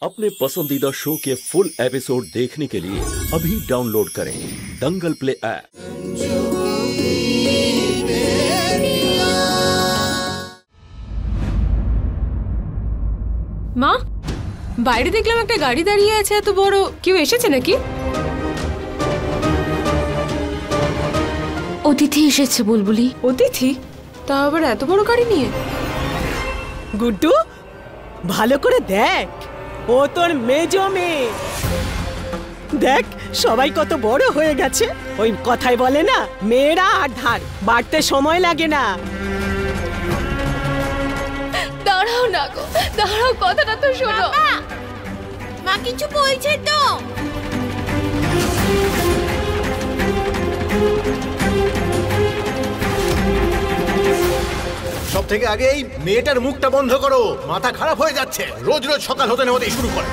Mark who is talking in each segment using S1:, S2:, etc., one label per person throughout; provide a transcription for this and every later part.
S1: अपने पसंदीदा शो के फुल एपिसोड देखने के लिए अभी डाउनलोड करें दंगल प्ले ऐप।
S2: মা, বাইরে দেখলাম একটা গাড়ি দাঁড়িয়ে আছে, এত বড়, কেউ এসেছে নাকি?
S3: অতিথি এসেছে বুলবুলি।
S2: অতিথি? তা আবার এত বড় গাড়ি নিয়ে?
S4: গুড্ডু, ভালো করে দেখ, ও তোর মেজো মেয়ে। দেখ সবাই কত বড় হয়ে গেছে। ওই কথাই বলে না, মেয়েরা আর ধার বাড়তে সময় লাগে না।
S3: দাঁড়াও না গো, দাঁড়াও, কথাটা তো শোনো।
S5: মা কিছু বলছে তো?
S6: সব থেকে আগে এই মেয়েটার মুখটা বন্ধ করো, মাথা খারাপ হয়ে যাচ্ছে। রোজ রোজ সকাল হতে না হতেই শুরু করে।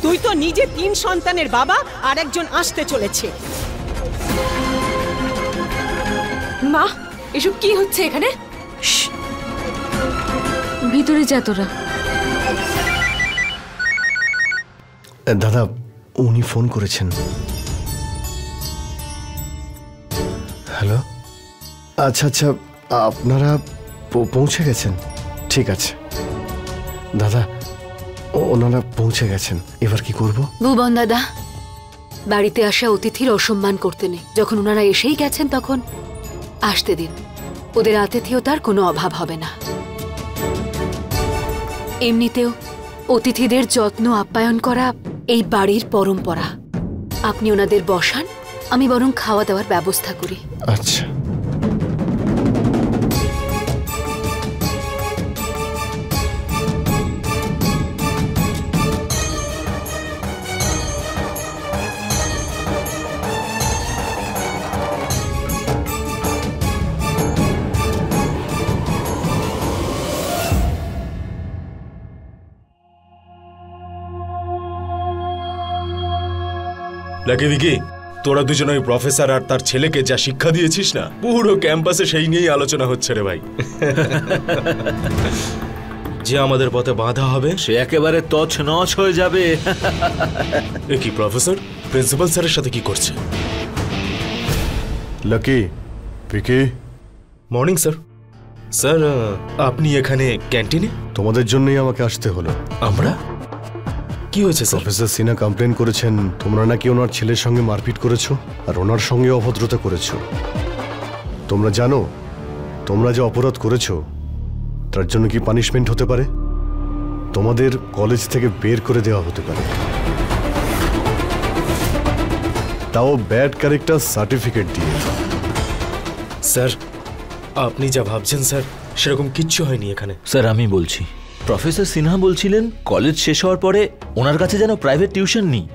S4: তুই তো নিজে 3 সন্তানের বাবা, আর একজন আসতে চলেছে।
S2: মা, এসব কি হচ্ছে এখানে?
S3: ভিতরে যা তোরা।
S6: দাদা, উনি ফোন করেছেন। হ্যালো, আচ্ছা আচ্ছা, আপনারা পৌঁছে গেছেন? ঠিক আছে দাদা, ওনারা পৌঁছে গেছেন। এবার কি করব?
S3: ভুবন দাদা, বাড়িতে আসা অতিথির অসম্মান করতে নেই। যখন ওনারা এসেই গেছেন তখন আসতে দিন। ওদের আতিথেয়তার কোনো অভাব হবে না। এমনিতেও অতিথিদের যত্ন আপ্যায়ন করা এই বাড়ির পরম্পরা। আপনি ওনাদের বসান, আমি বরং খাওয়া দাওয়ার ব্যবস্থা করি।
S6: আচ্ছা।
S7: লাগে বিকি, তোরা দুজন ওই প্রফেসর আর তার ছেলেকে যা শিক্ষা দিয়েছিস না, পুরো ক্যাম্পাসে সেই নিয়েই আলোচনা হচ্ছে রে ভাই। যে আমাদের পথে বাধা হবে
S8: সে একেবারে তছনছ হয়ে যাবে।
S7: এ কি প্রফেসর প্রিন্সিপাল স্যারের সাথে কি করছে?
S6: Lucky, Vicky.
S7: Morning sir. Sir, আপনি এখানে ক্যান্টিনে?
S6: তোমাদের জন্যই আমাকে আসতে হলো।
S7: আমরা? কি হয়েছে স্যার?
S6: প্রফেসর সিনহা কমপ্লেন করেছেন তোমরা নাকি ওনার ছেলের সঙ্গে মারপিট করেছো আর ওনার সঙ্গে অভদ্রতা করেছো। তোমরা জানো তোমরা যে অপরাধ করেছো তার জন্য কি পানিশমেন্ট হতে পারে? তোমাদের কলেজ থেকে বের করে দেওয়া হতে পারে, তাও ব্যাড ক্যারেক্টার সার্টিফিকেট দিয়ে।
S7: স্যার, আপনি যা ভাবছেন স্যার সেরকম কিচ্ছু হয়নি এখানে।
S8: স্যার, আমি বলছি, প্রফেসর সিনহা বলছিলেন কলেজ শেষ হওয়ার পরে ওনার কাছে যেন প্রাইভেট টিউশন নিই,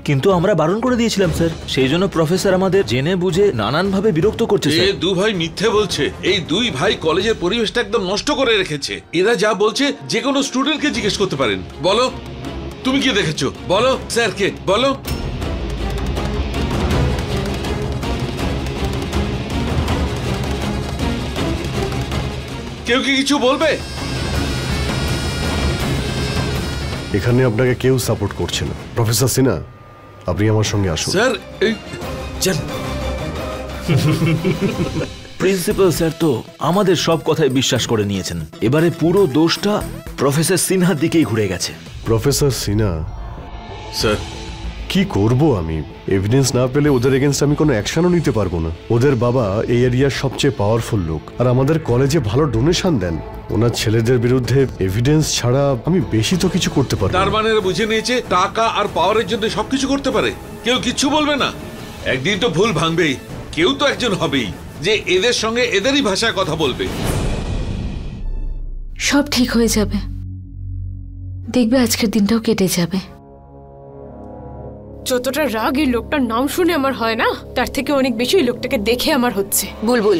S8: কিন্তু আমরা বারণ করে দিয়েছিলাম স্যার। সেই জন্য প্রফেসর আমাদের জেনে বুঝে নানানভাবে বিরক্ত করছে।
S9: এই দু ভাই মিথ্যে বলছে। এই দুই ভাই কলেজের পরিবেশটা একদম নষ্ট করে রেখেছে। এরা যা বলছে যে কোনো স্টুডেন্টকে জিজ্ঞেস করতে পারেন। বলো, তুমি কি দেখেছো? বলো স্যারকে, বলো। কেউ কি কিছু বলবে?
S6: এখানে আপনাকে কেউ সাপোর্ট করছে না। প্রফেসর সিনহা, আপনি আমার সঙ্গে আসুন।
S9: স্যার, এই চল।
S8: প্রিন্সিপাল স্যার তো আমাদের সব কথায় বিশ্বাস করে নিয়েছেন। এবারে পুরো দোষটা প্রফেসর সিনহার দিকেই ঘুরে গেছে।
S6: প্রফেসর সিনহা
S9: স্যার,
S6: কি করব আমি? এভিডেন্স না পেলে ওদের এগেনস্ট আমি কোনো অ্যাকশনও নিতে পারবো না। ওদের বাবা এই এরিয়ার সবচেয়ে পাওয়ারফুল লোক, আর আমাদের কলেজে ভালো ডোনেশন দেন। ওনার ছেলেদের বিরুদ্ধে এভিডেন্স ছাড়া আমি বেশি তো কিছু করতে পারবো না।
S9: তার মানে বুঝে নিয়েছে টাকা আর পাওয়ারের জন্য সবকিছু করতে পারে। কেউ কিচ্ছু বলবে না? একদিন তো ভুল ভাঙবেই। কেউ তো একজন হবেই যে এদের সঙ্গে এদেরই ভাষায় কথা বলবে।
S3: সব ঠিক হয়ে যাবে, দেখবে আজকের দিনটাও কেটে যাবে।
S2: যতটা রাগ এই লোকটার নাম শুনে আমার হয় না, তার থেকে অনেক বেশি এই লোকটাকে দেখে আমার হচ্ছে।
S3: বুলবুল,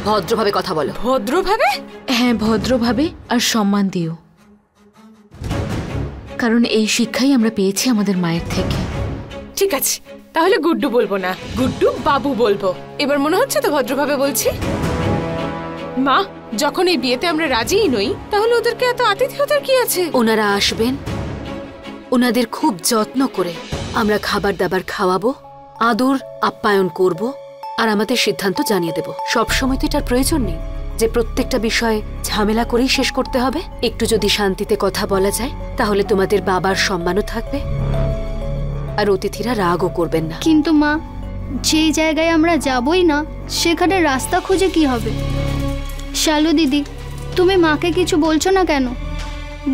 S3: ভদ্রভাবে কথা বলো।
S2: ভদ্রভাবে?
S3: হ্যাঁ, ভদ্রভাবে আর সম্মান দিও, কারণ এই শিক্ষাই আমরা পেয়েছি আমাদের মায়ের থেকে।
S2: ঠিক আছে, তাহলে গুড্ডু বলবো না, গুড্ডু বাবু বলবো। এবার মনে হচ্ছে তো ভদ্রভাবে বলছি। মা, যখন এই বিয়েতে আমরা রাজিই নই তাহলে ওদেরকে এত আতিথেয়তার কি আছে?
S3: ওনারা আসবেন, ওনাদের খুব যত্ন করে আমরা খাবার দাবার খাওয়াবো, আদর আপ্যায়ন করব, আর আমাদের সিদ্ধান্ত জানিয়ে দেব। সবসময় তো এটার প্রয়োজন নেই যে প্রত্যেকটা বিষয়ে ঝামেলা করেই শেষ করতে হবে। একটু যদি শান্তিতে কথা বলা যায় তাহলে তোমাদের বাবার সম্মানও থাকবে, আর অতিথিরা রাগও করবেন না।
S10: কিন্তু মা, যেই জায়গায় আমরা যাবই না সেখানে রাস্তা খুঁজে কি হবে? শালু দিদি, তুমি মাকে কিছু বলছো না কেন?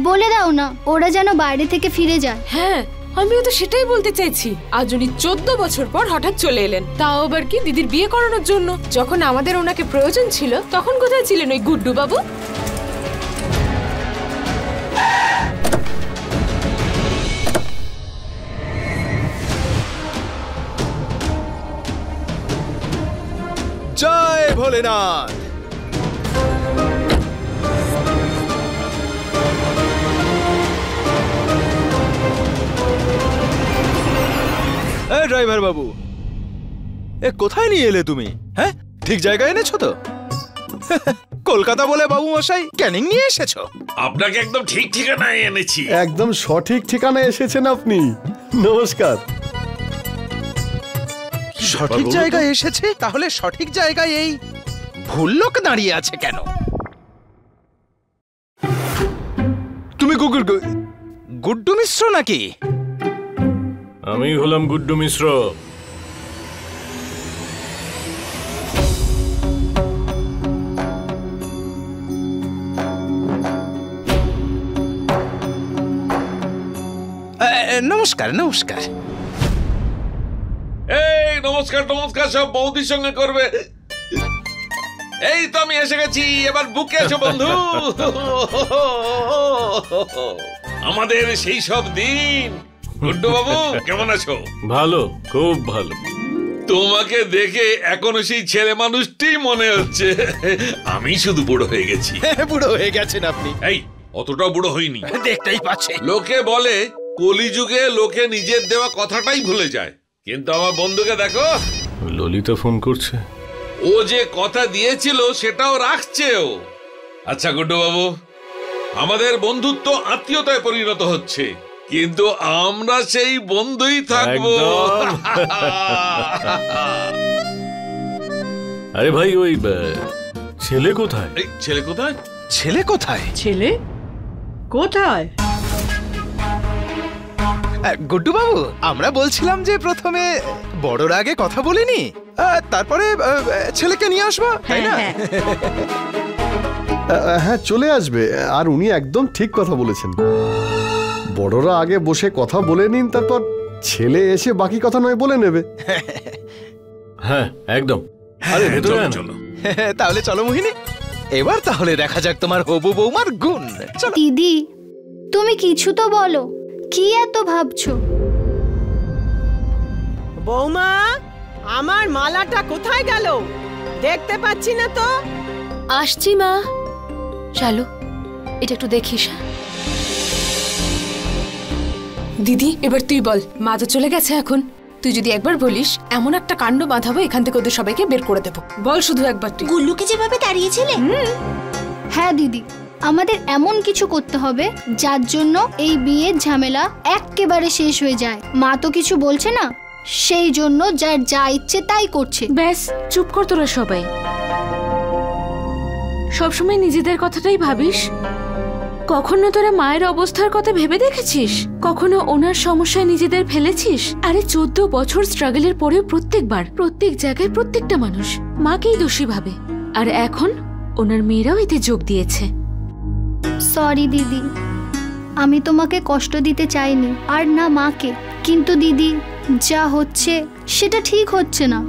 S10: বলে দাও না, ওরা যেন বাইরে থেকে ফিরে যায়।
S2: হ্যাঁ, আমিও তো সেটাই বলতে চাইছি। আজ উনি 14 বছর পর হঠাৎ চলে এলেন, তাও আবার কি দিদির বিয়ে করানোর জন্য। যখন আমাদের ওনাকে প্রয়োজন ছিল তখন কোথায় ছিলেন ওই গুড্ডু বাবু?
S11: জয় ভোলেনাথ। ড্রাইভার বাবু, এ কোথায় নিয়ে এলে তুমি? হ্যাঁ, ঠিক জায়গায় এনেছো তো? কলকাতা বলে বাবু মশাই ক্যানিং নিয়ে এসেছো?
S9: আপনাকে একদম ঠিক ঠিকানায় এনেছি।
S6: একদম সঠিক ঠিকানায় এসেছেন আপনি। নমস্কার।
S11: সঠিক জায়গায় এসেছে? তাহলে সঠিক জায়গায় এই ভুল লোক দাঁড়িয়ে আছে কেন? তুমি গুড্ডু মিশ্র নাকি?
S7: আমি হলাম গুড্ডু মিশ্র।
S11: নমস্কার নমস্কার।
S9: এই নমস্কার নমস্কার সব বৌদির সঙ্গে করবে। এই তো আমি এসে গেছি, এবার বুকে এসো বন্ধু। আমাদের সেই সব দিন। গুড্ডু বাবু কেমন আছো?
S7: ভালো, খুব ভালো।
S9: তোমাকে দেখে এখনো সেই ছেলে মানুষটি মনে হচ্ছে। আমি শুধু বুড়ো হয়ে গেছি।
S11: বুড়ো হয়ে গেছেন আপনি?
S9: এই অতটাও বুড়ো হইনি,
S11: দেখতেই পাচ্ছি।
S9: লোকে বলে কলিযুগে লোকে নিজের দেওয়া কথাটাই ভুলে যায়, কিন্তু আমার বন্ধুকে দেখো।
S7: ললিতা ফোন করছে।
S9: ও যে কথা দিয়েছিল সেটাও রাখছে ও। আচ্ছা গুড্ডু বাবু, আমাদের বন্ধুত্ব আত্মীয়তায় পরিণত হচ্ছে, কিন্তু আমরা সেই বন্ধুই থাকবো।
S7: আরে ভাই, ওই ছেলে কোথায়?
S9: এই ছেলে কোথায়?
S11: ছেলে কোথায়?
S4: ছেলে কোথায়?
S11: গুড্ডু বাবু, আমরা বলছিলাম যে প্রথমে বড়রা আগে কথা বলিনি, তারপরে ছেলেকে নিয়ে আসবো, তাই না?
S6: হ্যাঁ, চলে আসবে। আর উনি একদম ঠিক কথা বলেছেন। বড়রা আগে বসে কথা বলে নিন, তারপর ছেলে এসে বাকি কথা নয় বলে নেবে।
S7: হ্যাঁ একদম। আরে ভেতরে আনো।
S11: তাহলে চলো মোহিনী, এবার তাহলে দেখা যাক তোমার হবু বৌমার গুণ।
S10: দিদি, তুমি কিছু তো বলো, কি এত ভাবছো?
S4: বৌমা, আমার মালাটা কোথায় গেল? দেখতে পাচ্ছি না তো।
S3: আসছি মা। শালু, এটা একটু দেখিস।
S2: দিদি এবার তুই বল, মা তো চলে গেছে, এখন তুই যদি একবার বলিস এমন একটা কাণ্ড বাঁধাবো এখান থেকে ওদের সবাইকে বের করে দেবো। বল শুধু একবার তুই।
S5: গুল্লুকে যেভাবে তাড়িয়েছিলে।
S10: হ্যাঁ দিদি, আমাদের এমন কিছু করতে হবে যার জন্য এই বিয়ের ঝামেলা একেবারে শেষ হয়ে যায়। মা তো কিছু বলছে না, সেই জন্য যার যা ইচ্ছে তাই করছে।
S3: ব্যাস চুপ কর তোরা সবাই। সবসময় নিজেদের কথাটাই ভাবিস। কখনো তোরা মায়ের অবস্থার কথা ভেবে দেখেছিস? কখনো ওনার সমস্যায় নিজেদের ফেলেছিস? আরে 14 বছর স্ট্রাগলের পরেও প্রত্যেকবার প্রত্যেক জায়গায় প্রত্যেকটা মানুষ মাকেই দোষী ভাবে, আর এখন ওনার মেয়েরাও এতে যোগ দিয়েছে।
S10: সরি দিদি, আমি তোমাকে কষ্ট দিতে চাইনি, আর না মাকে। কিন্তু দিদি, যা হচ্ছে সেটা ঠিক হচ্ছে না।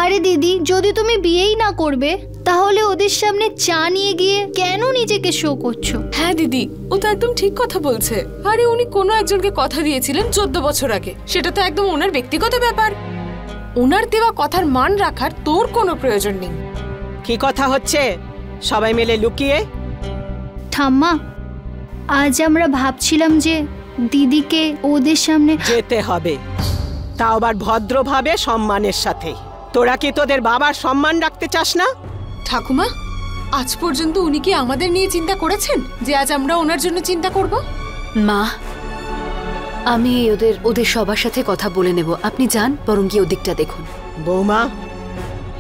S10: আরে দিদি, যদি তুমি বিয়েই না করবে তাহলে ওদের সামনে চা নিয়ে গিয়ে কেন নিজেকে শো করছো?
S2: হ্যাঁ দিদি, ও তো একদম ঠিক কথা বলছে। আরে উনি কোনো একজনকে কথা দিয়েছিলেন 14 বছর আগে, সেটা তো একদম ওনার ব্যক্তিগত ব্যাপার। ওনার দেওয়া কথার মান রাখার তোর কোনো প্রয়োজন নেই।
S4: কি কথা হচ্ছে সবাই মিলে লুকিয়ে?
S10: ঠাম্মা, আজ আমরা ভাবছিলাম যে দিদিকে ওদের সামনে
S4: যেতে হবে, তাও আবার ভদ্রভাবে, সম্মানের সাথে। তোরা কি তোদের বাবার সম্মান রাখতে চাস না?
S2: ঠাকুমা, আজ পর্যন্ত উনি কি আমাদের নিয়ে চিন্তা করেছেন যে আজ আমরা ওনার জন্য চিন্তা করব?
S3: মা, আমি ওদের সবার সাথে কথা বলে নেব। আপনি যান, বরং গিয়ে ওদিকটা দেখুন।
S4: বৌমা,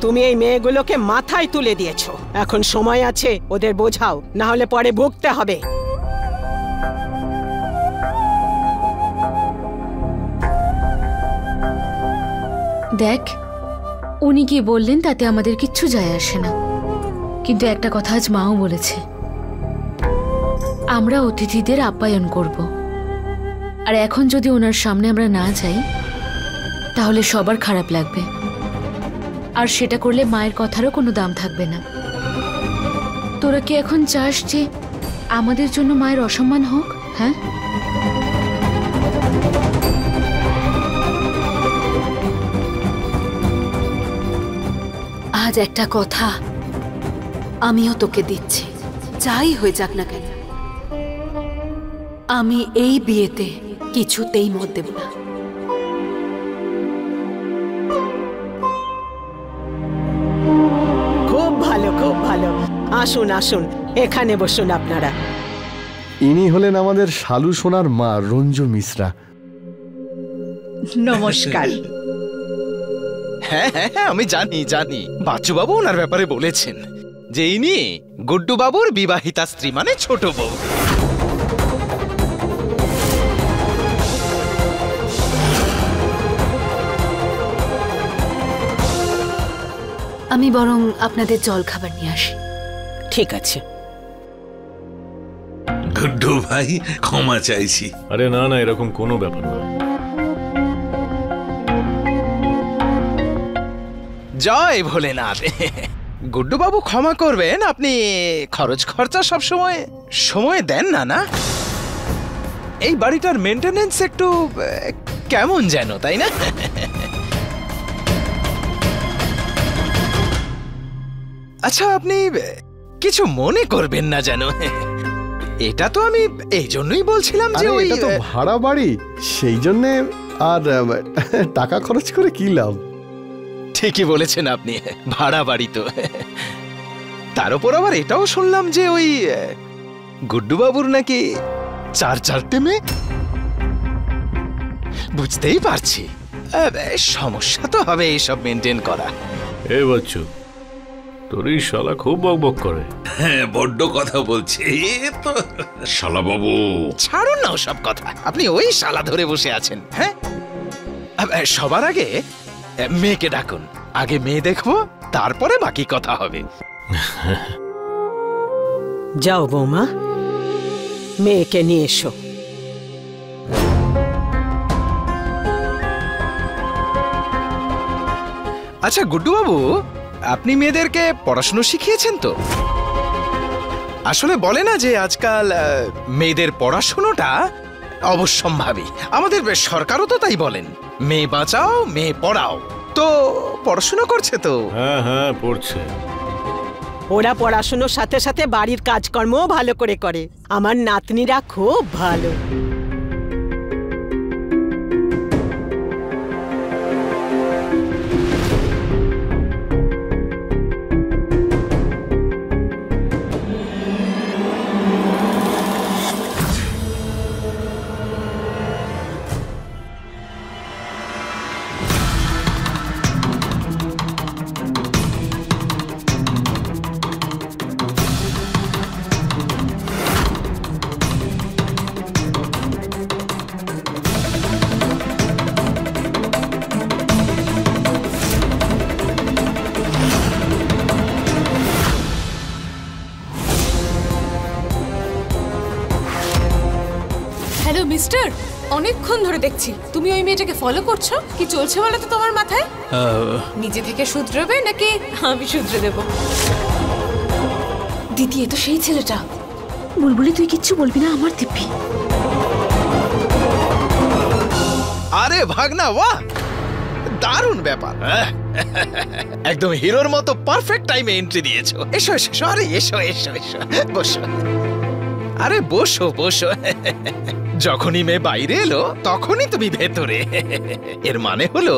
S4: তুমি এই মেয়েগুলোকে মাথায় তুলে দিয়েছো। এখন সময় আছে, ওদের বোঝাও, না হলে পরে ভুগতে হবে।
S12: দেখ, উনি কি বললেন তাতে আমাদের কিচ্ছু যায় আসে না, কিন্তু একটা কথা আজ মাও বলেছে, আমরা অতিথিদের আপ্যায়ন করব। আর এখন যদি ওনার সামনে আমরা না যাই তাহলে সবার খারাপ লাগবে, আর সেটা করলে মায়ের কথারও কোনো দাম থাকবে না। তোরা কি এখন চাস যে আমাদের জন্য মায়ের অসম্মান হোক? হ্যাঁ,
S3: আজ একটা কথা আমিও তোকে দিচ্ছি, যাই হয়ে যাক না কেন, আমি এই বিয়েতে কিছুতেই মত দেব না।
S4: খুব ভালো, খুব ভালো। আসুন আসুন, এখানে বসুন আপনারা।
S6: ইনি হলেন আমাদের শালু সোনার মা, রঞ্জু মিশ্রা।
S13: নমস্কার।
S11: হ্যাঁ হ্যাঁ হ্যাঁ, আমি জানি বাচ্চু বাবু ওনার ব্যাপারে বলেছেন যে ইনি গুড্ডু বাবুর বিবাহিতা স্ত্রী, মানে ছোট বউ।
S3: আমি বরং আপনাদের জল খাবার নিয়ে আসি।
S4: ঠিক আছে।
S9: গুড্ডু ভাই, ক্ষমা চাইছি।
S1: আরে না না, এরকম কোনো ব্যাপার না।
S11: জয় ভোলেনাথ। গুড্ডু বাবু ক্ষমা করবেন, আপনি খরচ খরচা সব সময় দেন না। এই বাড়িটার মেইনটেনেন্স একটু কেমন যেন, তাই না? আচ্ছা, আপনি কিছু মনে করবেন না যেন। এটা তো আমি এই জন্যই বলছিলাম যে ওই
S6: এটা তো ভাড়া বাড়ি, সেই জন্য আর টাকা খরচ করে কি লাভ।
S11: ঠিকই বলেছেন আপনি, ভাড়া বাড়ি তো। তার উপর আবার এটাও শুনলাম যে ওই গুড্ডু বাবুর নাকি 4 মেয়ে। বুঝতেই পারছি সমস্যা তো হবে এইসব মেনটেন করা।
S1: এ বাচ্চু, তোরই শালা খুব বকবক করে।
S9: হ্যাঁ, বড্ড কথা বলছে। তো শালা বাবু,
S11: ছাড়ুন না ওসব কথা, আপনি ওই শালা ধরে বসে আছেন। হ্যাঁ, সবার আগে মেয়েকে ডাকুন। আগে মেয়ে দেখবো, তারপরে বাকি কথা হবে।
S4: যাও বৌমা, মেয়েকে নিয়ে এসো।
S11: আচ্ছা গুড্ডু বাবু, আপনি মেয়েদেরকে পড়াশুনো শিখিয়েছেন তো? আসলে বলে না যে আজকাল মেয়েদের পড়াশুনোটা অবশ্যম্ভাবী। আমাদের সরকারও তো তাই বলেন, মেয়ে বাঁচাও মেয়ে পড়াও। তো পড়াশুনো করছে তো?
S1: হ্যাঁ হ্যাঁ, পড়ছে।
S4: ওরা পড়াশুনোর সাথে সাথে বাড়ির কাজকর্মও ভালো করে। আমার নাতনিরা খুব ভালো।
S2: হ্যালো মিস্টার, অনেকক্ষণ ধরে দেখছি তুমি ওই মেয়েটাকে ফলো করছো। কি চলছে বলো তো তোমার মাথায়? নিজে থেকে শুধরাবে নাকি আমি শুধরে দেব?
S12: দিদি, এ তো সেই ছেলেটা। বুলবুলি, তুই কিচ্ছু বলবি না আমার দিব্যি।
S11: আরে ভাগনা, বাহ, দারুণ ব্যাপার। একদম হিরোর মতো পারফেক্ট টাইমে এন্ট্রি দিয়েছো। এসো এসো, আরে এসো এসো এসো, বসো। আরে বসো বসো। যখনই মেয়ে বাইরে এলো তখনই তুমি ভেতরে। এর মানে হলো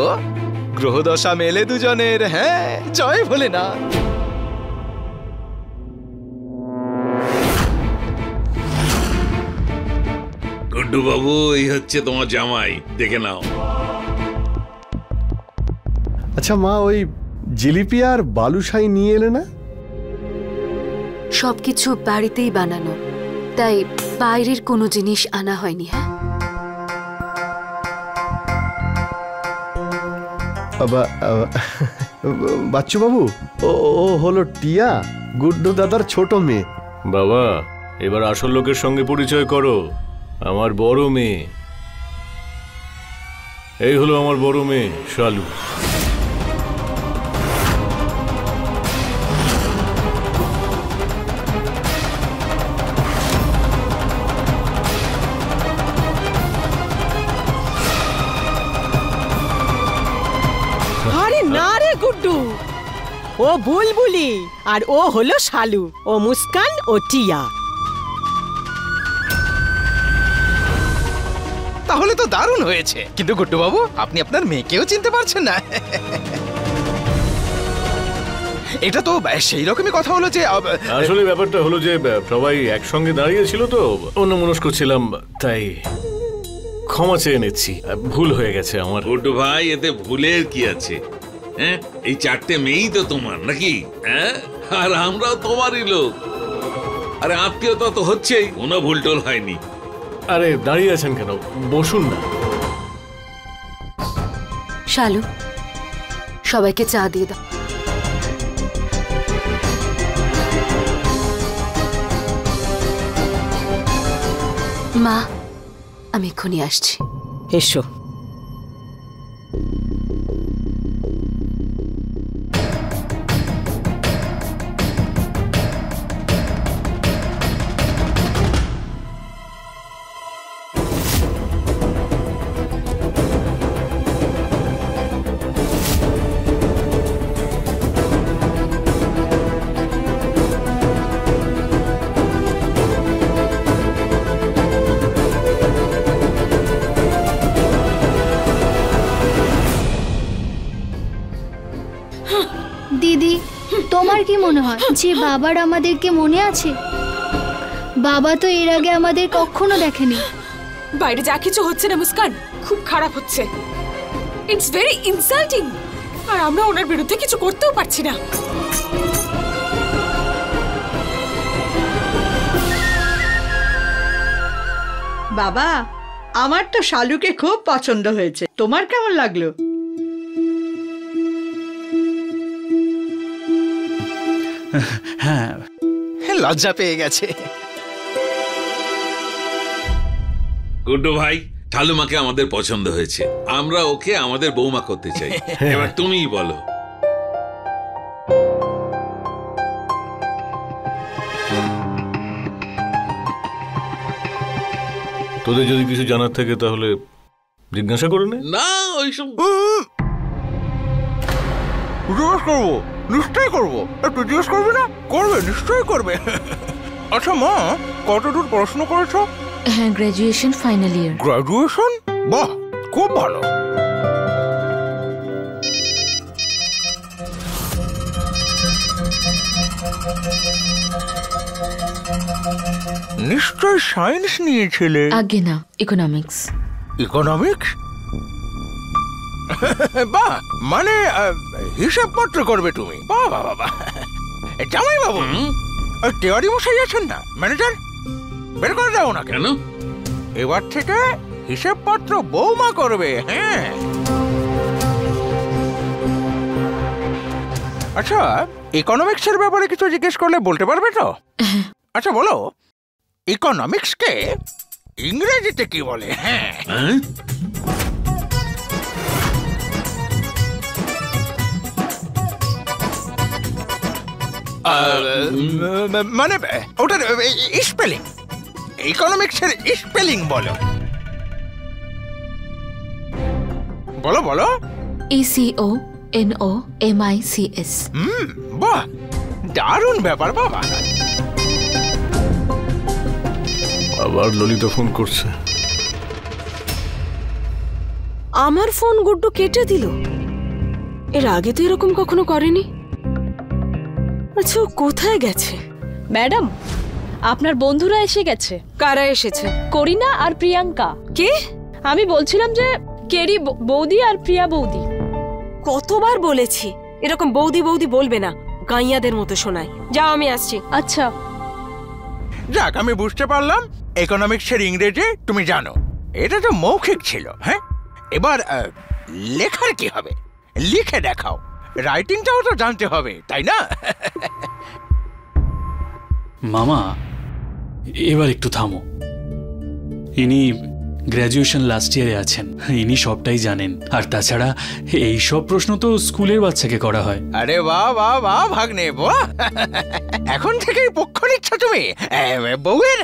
S11: গ্রহদশা মেলে দুজনের। হ্যাঁ, জয় ভোলেনাথ।
S9: গুড্ডু বাবু, এই হচ্ছে তোমার জামাই, দেখে নাও।
S6: আচ্ছা মা, ওই জিলিপি আর বালুশাই নিয়ে এলে না?
S3: সবকিছু বাড়িতেই বানানো, তাই বাইরের কোনো জিনিস আনা হয়নি। হ্যাঁ,
S6: বাচ্চু বাবু, ও হলো টিয়া, গুড্ডু দাদার ছোট মেয়ে।
S13: বাবা, এবার আসল লোকের সঙ্গে পরিচয় করো, আমার বড় মেয়ে। এই হলো আমার বড় মেয়ে শালু।
S4: আরে না রে গুড্ডু, ও বুলবুলি আর ও হলো শালু, ও মুস্কান, ও টিয়া।
S11: তাহলে তো দারুণ হয়েছে। কিন্তু গুড্ডু বাবু, আপনি আপনার মেয়েকেও চিনতে পারছেন না? এটা তো সেই রকমই কথা হলো যে
S13: আসলে ব্যাপারটা হলো যে সবাই একসঙ্গে দাঁড়িয়েছিল তো, অন্যমনস্ক ছিলাম, তাই ক্ষমা চেয়ে নিচ্ছি, ভুল হয়ে গেছে আমার।
S9: গুড্ডু ভাই, এতে ভুলের কি আছে? হ্যাঁ, এই চারটে মেয়েই তো তোমার নাকি? হ্যাঁ, আর আমরাও তোমারই লোক। আরে আত্মীয়তা তো হচ্ছেই, কোনো ভুল টুল হয়নি।
S13: আরে দাঁড়িয়ে আছেন কেন, বসুন না।
S3: শালু, সবাইকে চা দিয়ে দাও। মা, আমি এক্ষুনি আসছি।
S4: এসো।
S10: দিদি, তোমার কি মনে হয় যে বাবার আমাদেরকে মনে আছে? বাবা তো এর আগে আমাদের কখনো দেখেনি।
S2: বাইরে যা কিছু হচ্ছে না মুস্কান, খুব খারাপ হচ্ছে। It's very insulting. আর আমরা ওনার বিরুদ্ধে কিছু করতেও পারছি না।
S14: বাবা, আমার তো শালুকে খুব পছন্দ হয়েছে, তোমার কেমন লাগলো?
S11: হ্যাঁ, লজ্জা পেয়ে গেছে।
S9: গুড্ডু ভাই, ঠালুমাকে আমাদের পছন্দ হয়েছে, আমরা ওকে আমাদের বৌমা করতে চাই। এবার তুমিই বলো।
S13: তোদের যদি কিছু জানার থাকে তাহলে জিজ্ঞাসা করে নে।
S9: না, ওইসব
S11: জিজ্ঞেস করবো, নিশ্চয়ই করবো। একটু জিজ্ঞেস করবে না? করবে, নিশ্চয়ই করবে। আচ্ছা মা, কতদূর পড়াশোনা করেছো?
S12: হ্যাঁ, গ্র্যাজুয়েশন ফাইনাল ইয়ার।
S11: গ্র্যাজুয়েশন? বাহ, খুব ভালো। নিশ্চয় সায়েন্স নিয়েছিলে?
S12: আগে না, ইকোনমিক্স।
S11: ইকোনমিক্স? বাহ, মানে হিসাবপত্র করবে তুমি? বাহ বাহ বাহ। জামাই বাবু, তেওয়ারি মশাই আছেন না, ম্যানেজার, বের করে দাও না।
S9: কেন?
S11: এবার থেকে হিসাবপত্র বৌমা করবে। হ্যাঁ, আচ্ছা, ইকোনমিক্সের ব্যাপারে কিছু জিজ্ঞেস করলে বলতে পারবে তো? আচ্ছা বলো, ইকোনমিক্সকে ইংরেজিতে কি বলে? হ্যাঁ, মানে ওটার স্পেলিং, ইকোনমিক্সের স্পেলিং বলো। বলো বলো।
S12: ECONOMICS।
S11: বাহ, দারুণ ব্যাপার বাবা।
S13: আবার ললিতা ফোন করছে।
S2: আমার ফোন গুড্ডু কেটে দিল। এর আগে তো এরকম কখনো করেনি। আচ্ছা, ও কোথায় গেছে?
S14: ম্যাডাম,
S15: আপনার বন্ধুরা এসে গেছে।
S2: কারা এসেছে?
S15: করিনা আর প্রিয়াঙ্কা।
S2: কে?
S15: আমি বলছিলাম যে কেরি বৌদি আর প্রিয়া বৌদি।
S2: কতবার বলেছি এরকম বৌদি বৌদি বলবে না, গাইয়াদের মতো শোনায়। যাও, আমি আসছি।
S15: আচ্ছা।
S11: যাক, আমি বুঝতে পারলাম ইকোনমিক্সের ইংরেজি তুমি জানো। এটা তো মৌখিক ছিল। হ্যাঁ, এবার লেখার কি হবে? লিখে দেখাও। রাইটিংটাও তো জানতে হবে, তাই না?
S16: মামা, এবার একটু থামো। ইনি গ্র্যাজুয়েশন লাস্ট ইয়ারে আছেন, ইনি সবটাই জানেন। আর তাছাড়া এই সব প্রশ্ন তো স্কুলের বাচ্চাকে করা হয়।
S11: আরে বাহ বাহ বাহ ভাগ্নে, বাহ! এখন থেকেই পক্ষ নিচ্ছ তুমি বউয়ের?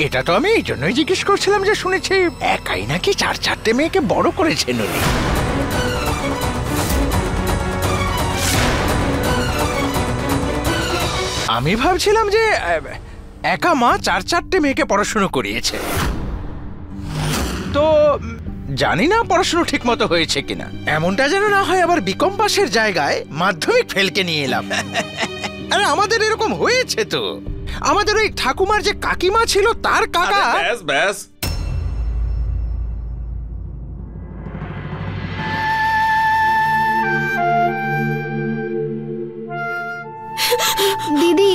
S11: এটা তো আমি এই জন্যই জিজ্ঞেস করছিলাম যে শুনেছি একাই নাকি 4-4টে মেয়েকে বড় করেছেন উনি। আমি ভাবছিলাম যে একা মা 4-4টে মেয়েকে পড়াশুনো করিয়েছে। তো জানি না পড়াশুনো ঠিক মতো হয়েছে কিনা। এমনটা যেন না হয় আবার বিকম পাশের জায়গায় মাধ্যমিক ফেলকে নিয়ে এলাম। আরে আমাদের এরকম হয়েছে তো। আমাদের ওই ঠাকুমার যে কাকিমা ছিল তার কাকা।
S9: ব্যাস ব্যাস,
S10: দিদি,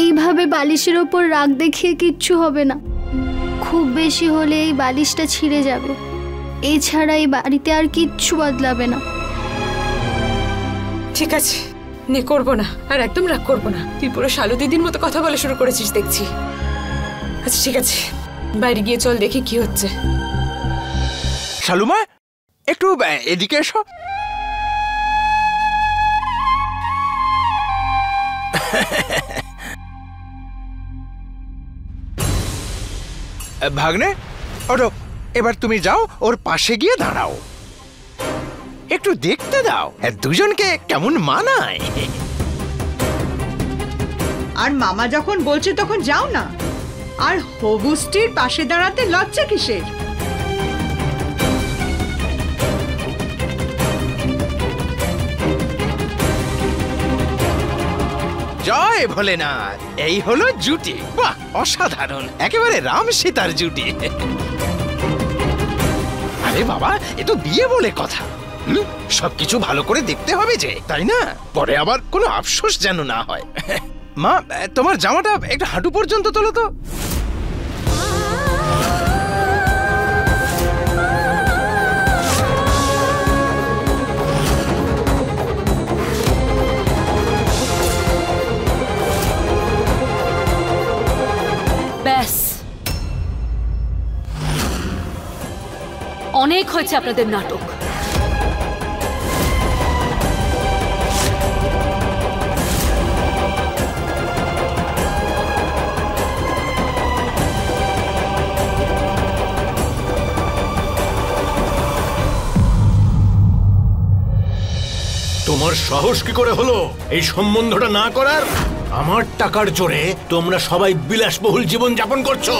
S10: এইভাবে বালিশের ওপর রাগ দেখিয়ে কিচ্ছু হবে না। খুব বেশি হলে এই বালিশটা ছিঁড়ে যাবে। এছাড়া এই বাড়িতে আর কিচ্ছু বদলাবে না।
S2: ঠিক আছে, নে, করবো না, আর একদম রাগ করবো না। তুই পুরো শালু দিদির মতো কথা বলা শুরু করেছিস দেখছি। আচ্ছা ঠিক আছে, বাইরে গিয়ে চল দেখি কি হচ্ছে।
S11: শালুমা, একটু এদিকে এসো। ভাগ্নে, ওঠো। এবার তুমি যাও, ওর পাশে গিয়ে দাঁড়াও। একটু দেখতে দাও দুজনকে কেমন মানায়।
S14: আর মামা যখন বলছে তখন যাও না। আর হবু স্ত্রীর পাশে দাঁড়াতে লজ্জা কিসের?
S11: জয় ভোলেনাথ! এই হলো জুটি। বাহ, অসাধারণ, একেবারে রাম সীতার জুটি। আরে বাবা, এ তো বিয়ে বলে কথা। সবকিছু ভালো করে দেখতে হবে যে, তাই না? পরে আবার কোনো আফসোস যেন না হয়। মা, তোমার জামাটা একটু হাঁটু পর্যন্ত তোলো তো।
S3: ব্যাস, অনেক হয়েছে আপনাদের নাটক।
S13: তোমার সাহস কি করে হলো এই সম্বন্ধটা না করার? আমার টাকার জোরে তোমরা সবাই বিলাসবহুল জীবন যাপন করছো।